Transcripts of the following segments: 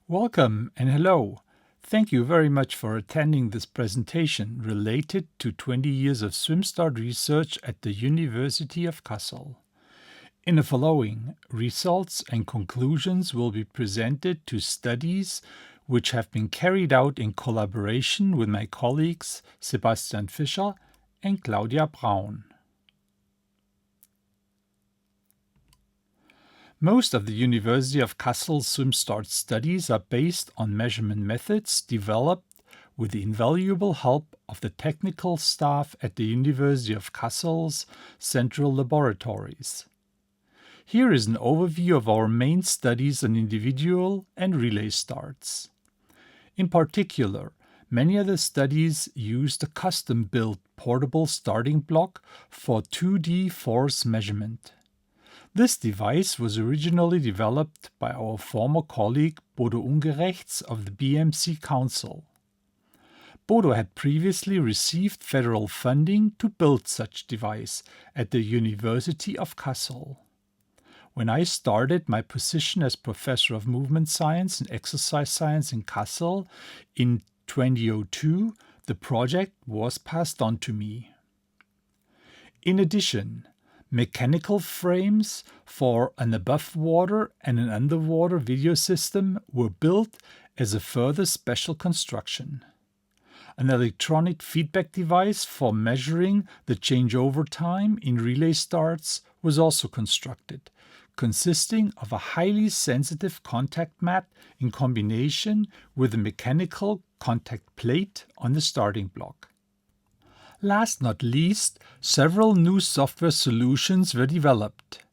Welcome and hello. Thank you very much for attending this presentation related to 20 years of SwimStart research at the University of Kassel. In the following, results and conclusions will be presented to studies which have been carried out in collaboration with my colleagues Sebastian Fischer and Claudia Braun. Most of the University of Kassel SwimStart studies are based on measurement methods developed with the invaluable help of the technical staff at the University of Kassel's central laboratories. Here is an overview of our main studies on individual and relay starts. In particular, many of the studies used a custom-built portable starting block for 2D force measurement. This device was originally developed by our former colleague Bodo Ungerechts of the BMC Council. Bodo had previously received federal funding to build such device at the University of Kassel. When I started my position as Professor of Movement Science and Exercise Science in Kassel in 2002, the project was passed on to me. In addition, mechanical frames for an above-water and an underwater video system were built as a further special construction. An electronic feedback device for measuring the changeover time in relay starts was also constructed, consisting of a highly sensitive contact mat in combination with a mechanical contact plate on the starting block. Last not least, several new software solutions were developed,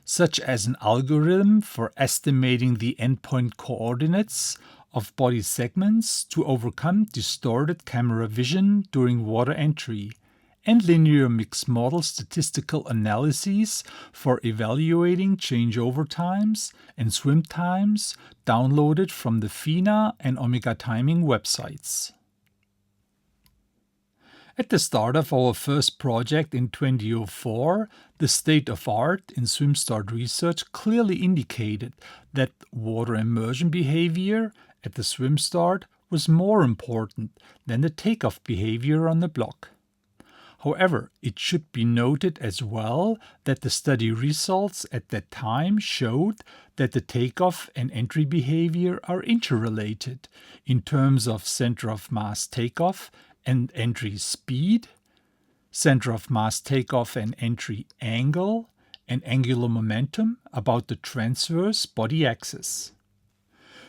such as an algorithm for estimating the endpoint coordinates of body segments to overcome distorted camera vision during water entry, and linear mixed model statistical analyses for evaluating changeover times and swim times downloaded from the FINA and Omega Timing websites. At the start of our first project in 2004, the state of art in SwimStart research clearly indicated that water immersion behavior at the SwimStart was more important than the takeoff behavior on the block. However, it should be noted as well that the study results at that time showed that the takeoff and entry behavior are interrelated in terms of center of mass takeoff and entry speed, center of mass takeoff and entry angle, and angular momentum about the transverse body axis.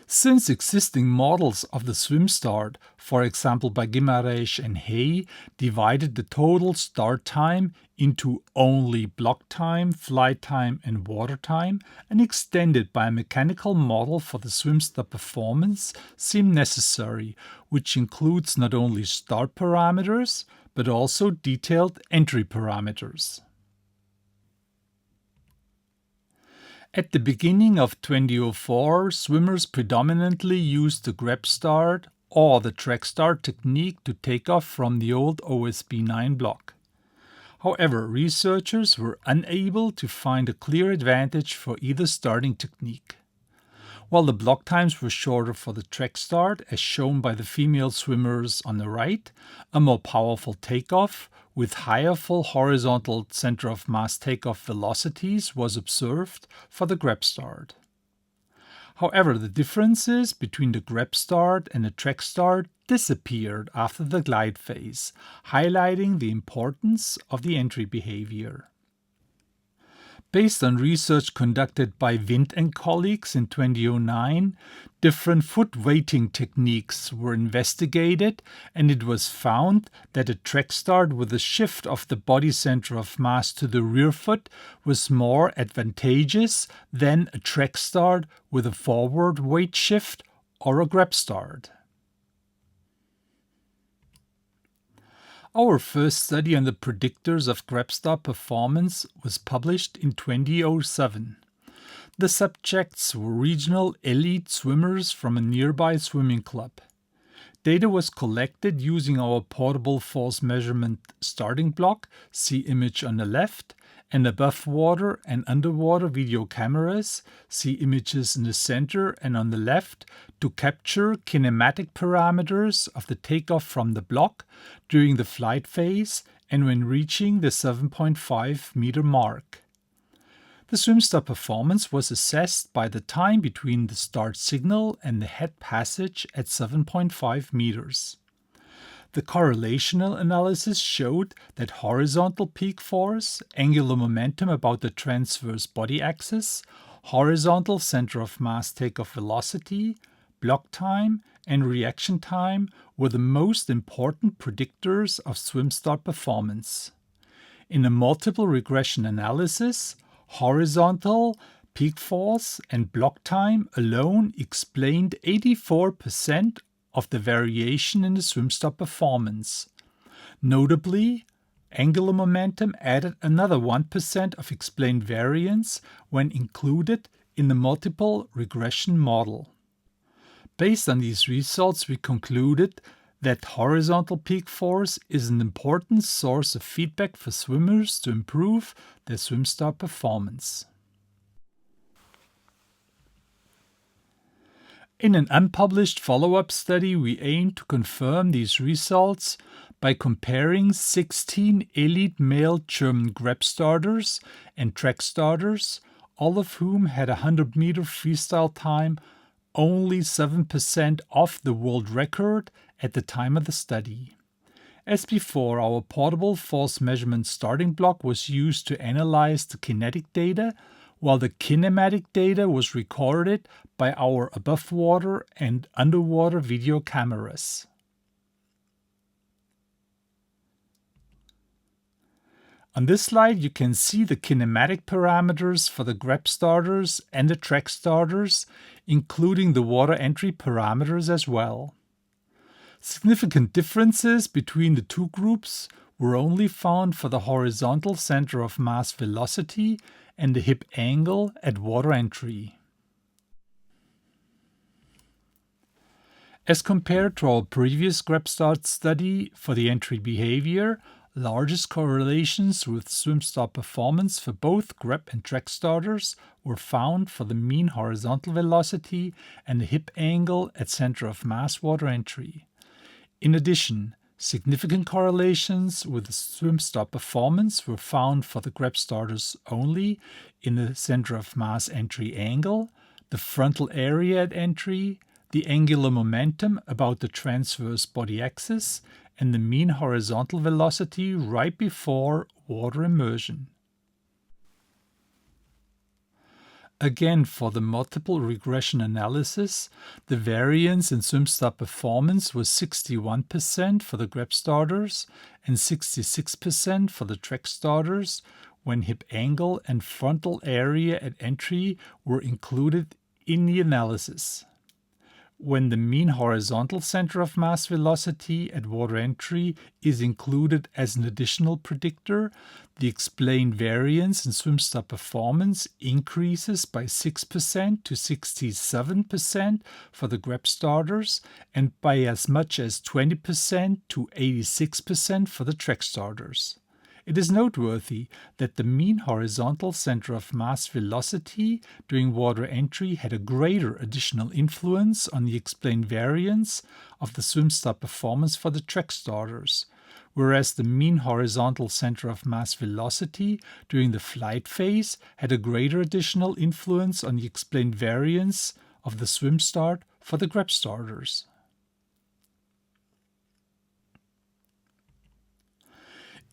Since existing models of the SwimStart, for example by Guimarães and Hay, divided the total start time into only block time, flight time, and water time, an extended biomechanical model for the SwimStart performance seemed necessary, which includes not only start parameters, but also detailed entry parameters. At the beginning of 2004, swimmers predominantly used the grab start or the track start technique to take off from the old OSB-9 block. However, researchers were unable to find a clear advantage for either starting technique. While the block times were shorter for the track start, as shown by the female swimmers on the right, a more powerful takeoff with higher full horizontal center of mass takeoff velocities was observed for the grab start. However, the differences between the grab start and the track start disappeared after the glide phase, highlighting the importance of the entry behavior. Based on research conducted by Wind and colleagues in 2009, different foot weighting techniques were investigated, and it was found that a track start with a shift of the body center of mass to the rear foot was more advantageous than a track start with a forward weight shift or a grab start. Our first study on the predictors of grab start performance was published in 2007. The subjects were regional elite swimmers from a nearby swimming club. Data was collected using our portable force measurement starting block, see image on the left, and above water and underwater video cameras, see images in the center and on the left, to capture kinematic parameters of the takeoff from the block during the flight phase and when reaching the 7.5 meter mark. The SwimStar performance was assessed by the time between the start signal and the head passage at 7.5 meters. The correlational analysis showed that horizontal peak force, angular momentum about the transverse body axis, horizontal center of mass takeoff velocity, block time, and reaction time were the most important predictors of SwimStar performance. In a multiple regression analysis, horizontal peak force and block time alone explained 84% of the variation in the SwimStar performance. Notably, angular momentum added another 1% of explained variance when included in the multiple regression model. Based on these results, we concluded that horizontal peak force is an important source of feedback for swimmers to improve their SwimStar performance. In an unpublished follow-up study, we aim to confirm these results by comparing 16 elite male German grab starters and track starters, all of whom had a 100-meter freestyle time only 7% off the world record at the time of the study. As before, our portable force measurement starting block was used to analyze the kinetic data, while the kinematic data was recorded by our above water and underwater video cameras. On this slide, you can see the kinematic parameters for the grab starters and the track starters, including the water entry parameters as well. Significant differences between the two groups were only found for the horizontal center of mass velocity and the hip angle at water entry. As compared to our previous grab start study for the entry behavior, largest correlations with SwimStar performance for both grab and track starters were found for the mean horizontal velocity and the hip angle at center of mass water entry. In addition, significant correlations with the SwimStar performance were found for the grab starters only in the center of mass entry angle, the frontal area at entry, the angular momentum about the transverse body axis, and the mean horizontal velocity right before water immersion. Again, for the multiple regression analysis, the variance in SwimStar performance was 61% for the grab starters and 66% for the track starters when hip angle and frontal area at entry were included in the analysis. When the mean horizontal center of mass velocity at water entry is included as an additional predictor, the explained variance in SwimStar performance increases by 6% to 67% for the grab starters and by as much as 20% to 86% for the track starters. It is noteworthy that the mean horizontal center of mass velocity during water entry had a greater additional influence on the explained variance of the SwimStar performance for the track starters, whereas the mean horizontal center of mass velocity during the flight phase had a greater additional influence on the explained variance of the SwimStar for the grab starters.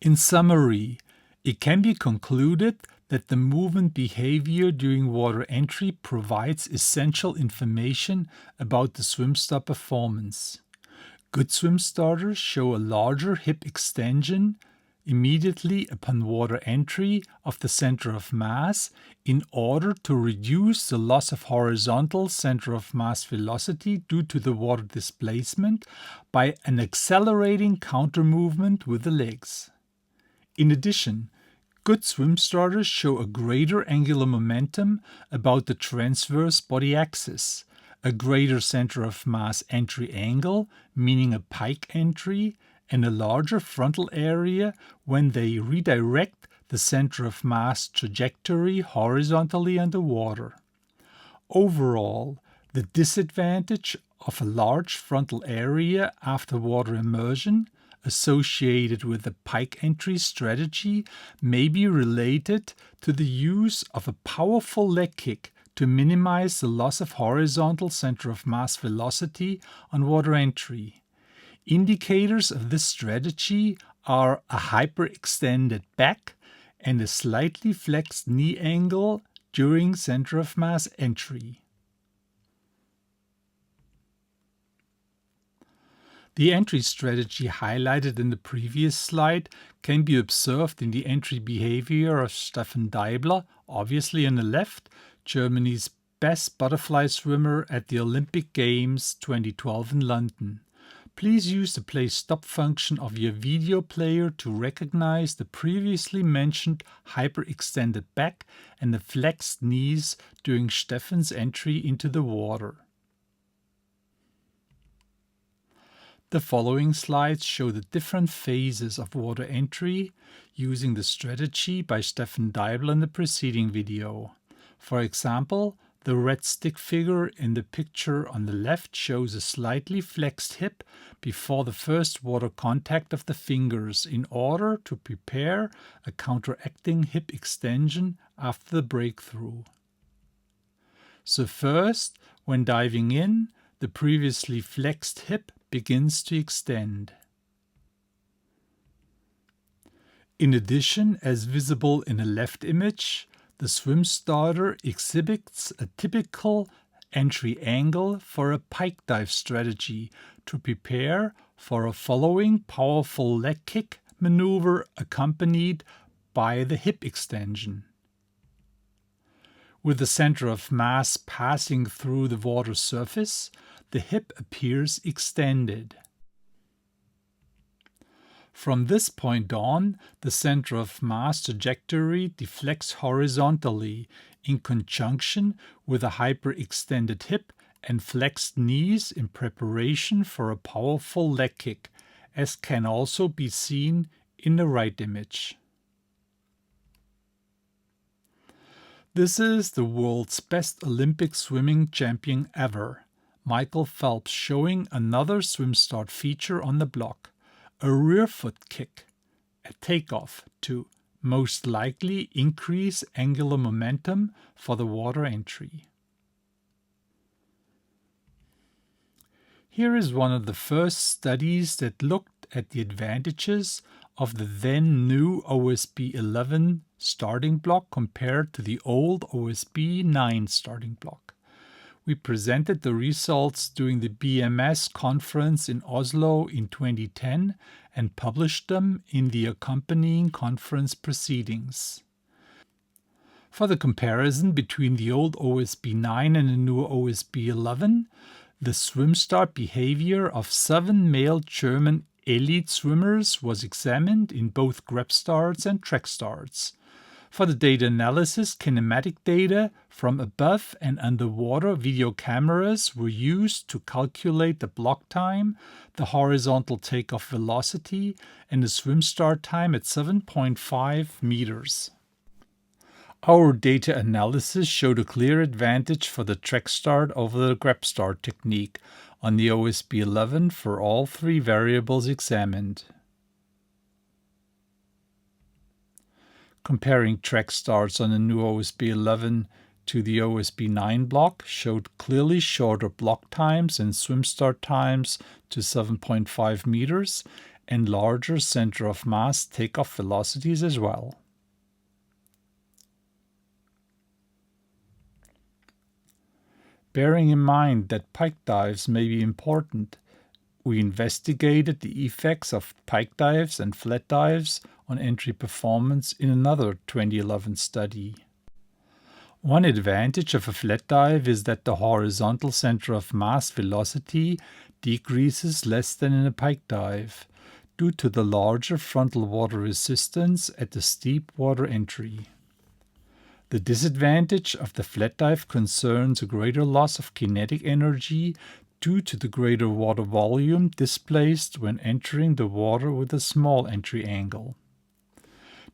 In summary, it can be concluded that the movement behavior during water entry provides essential information about the SwimStar performance. Good swim starters show a larger hip extension immediately upon water entry of the center of mass in order to reduce the loss of horizontal center of mass velocity due to the water displacement by an accelerating counter movement with the legs. In addition, good swim starters show a greater angular momentum about the transverse body axis, a greater center of mass entry angle, meaning a pike entry, and a larger frontal area when they redirect the center of mass trajectory horizontally underwater. Overall, the disadvantage of a large frontal area after water immersion associated with the pike entry strategy may be related to the use of a powerful leg kick to minimize the loss of horizontal center of mass velocity on water entry. Indicators of this strategy are a hyperextended back and a slightly flexed knee angle during center of mass entry. The entry strategy highlighted in the previous slide can be observed in the entry behavior of Steffen Deibler, obviously on the left, Germany's best butterfly swimmer at the Olympic Games 2012 in London. Please use the play stop function of your video player to recognize the previously mentioned hyperextended back and the flexed knees during Steffen's entry into the water. The following slides show the different phases of water entry using the strategy by Steffen Deibler in the preceding video. For example, the red stick figure in the picture on the left shows a slightly flexed hip before the first water contact of the fingers in order to prepare a counteracting hip extension after the breakthrough. So first, when diving in, the previously flexed hip begins to extend. In addition, as visible in the left image, the swim starter exhibits a typical entry angle for a pike dive strategy to prepare for a following powerful leg kick maneuver accompanied by the hip extension. With the center of mass passing through the water surface, the hip appears extended. From this point on, the center of mass trajectory deflects horizontally in conjunction with a hyperextended hip and flexed knees in preparation for a powerful leg kick, as can also be seen in the right image. This is the world's best Olympic swimming champion ever, Michael Phelps, showing another swim start feature on the block. A rear foot kick, a takeoff to most likely increase angular momentum for the water entry. Here is one of the first studies that looked at the advantages of the then new OSB 11 starting block compared to the old OSB 9 starting block. We presented the results during the BMS conference in Oslo in 2010 and published them in the accompanying conference proceedings. For the comparison between the old OSB 9 and the new OSB 11, the swim start behavior of 7 male German elite swimmers was examined in both grab starts and track starts. For the data analysis, kinematic data from above and underwater video cameras were used to calculate the block time, the horizontal takeoff velocity, and the swim start time at 7.5 meters. Our data analysis showed a clear advantage for the track start over the grab start technique on the OSB 11 for all 3 variables examined. Comparing track starts on the new OSB 11 to the OSB 9 block showed clearly shorter block times and swim start times to 7.5 meters and larger center of mass takeoff velocities as well. Bearing in mind that pike dives may be important, we investigated the effects of pike dives and flat dives on entry performance in another 2011 study. One advantage of a flat dive is that the horizontal center of mass velocity decreases less than in a pike dive, due to the larger frontal water resistance at the steep water entry. The disadvantage of the flat dive concerns a greater loss of kinetic energy due to the greater water volume displaced when entering the water with a small entry angle.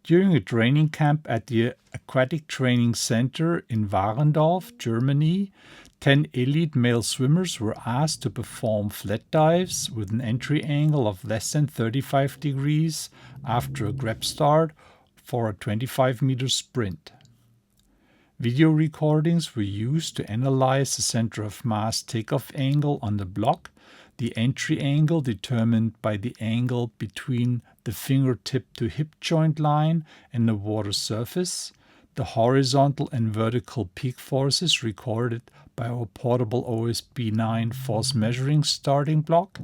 During a training camp at the Aquatic Training Center in Warendorf, Germany, 10 elite male swimmers were asked to perform flat dives with an entry angle of less than 35 degrees after a grab start for a 25-meter sprint. Video recordings were used to analyze the center of mass takeoff angle on the block, the entry angle determined by the angle between the fingertip to hip joint line and the water surface, the horizontal and vertical peak forces recorded by our portable OSB-9 force measuring starting block,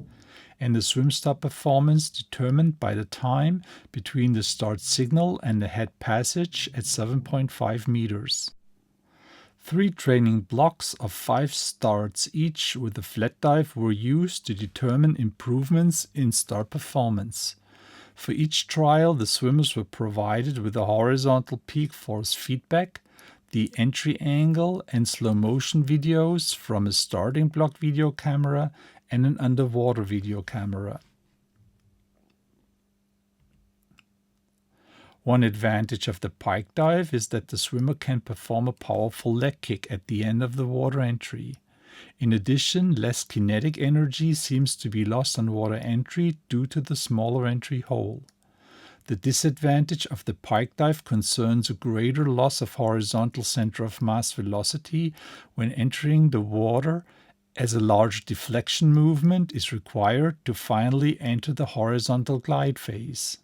and the swim start performance determined by the time between the start signal and the head passage at 7.5 meters. 3 training blocks of 5 starts each with a flat dive were used to determine improvements in start performance. For each trial, the swimmers were provided with a horizontal peak force feedback, the entry angle and slow motion videos from a starting block video camera and an underwater video camera. One advantage of the pike dive is that the swimmer can perform a powerful leg kick at the end of the water entry. In addition, less kinetic energy seems to be lost on water entry due to the smaller entry hole. The disadvantage of the pike dive concerns a greater loss of horizontal center of mass velocity when entering the water, as a large deflection movement is required to finally enter the horizontal glide phase.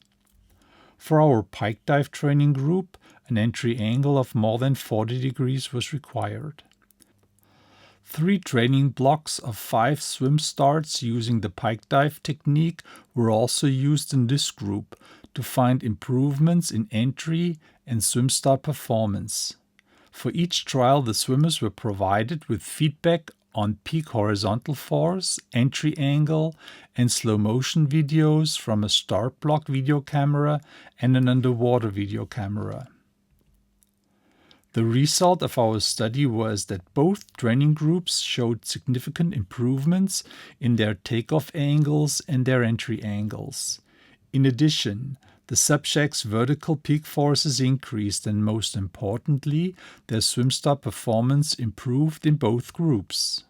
For our pike dive training group, an entry angle of more than 40 degrees was required. 3 training blocks of 5 swim starts using the pike dive technique were also used in this group to find improvements in entry and swim start performance. For each trial, the swimmers were provided with feedback on peak horizontal force, entry angle, and slow motion videos from a start block video camera and an underwater video camera. The result of our study was that both training groups showed significant improvements in their takeoff angles and their entry angles. In addition, the subjects' vertical peak forces increased, and most importantly, their swim start performance improved in both groups.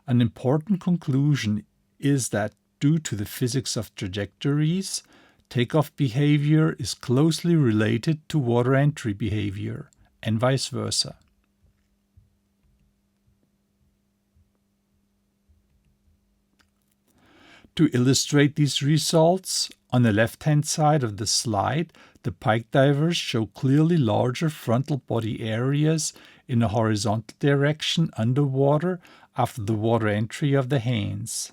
An important conclusion is that due to the physics of trajectories, takeoff behavior is closely related to water entry behavior, and vice versa. To illustrate these results, on the left-hand side of the slide, the pike divers show clearly larger frontal body areas in a horizontal direction underwater after the water entry of the hands.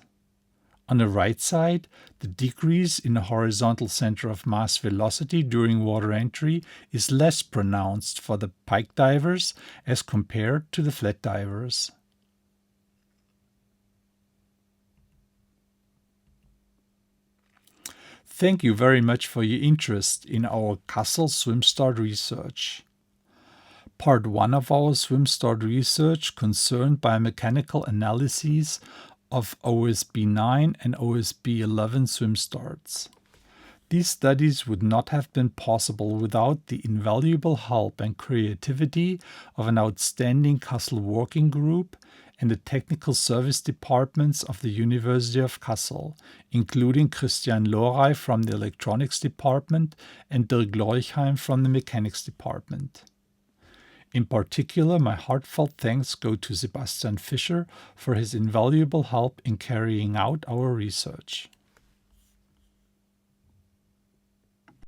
On the right side, the decrease in the horizontal center of mass velocity during water entry is less pronounced for the pike divers as compared to the flat divers. Thank you very much for your interest in our Kassel swim start research. Part 1 of our swim start research concerned biomechanical analyses of OSB-9 and OSB-11 swim starts. These studies would not have been possible without the invaluable help and creativity of an outstanding Kassel working group and the technical service departments of the University of Kassel, including Christian Lorey from the electronics department and Dirk Lorchheim from the mechanics department. In particular, my heartfelt thanks go to Sebastian Fischer for his invaluable help in carrying out our research.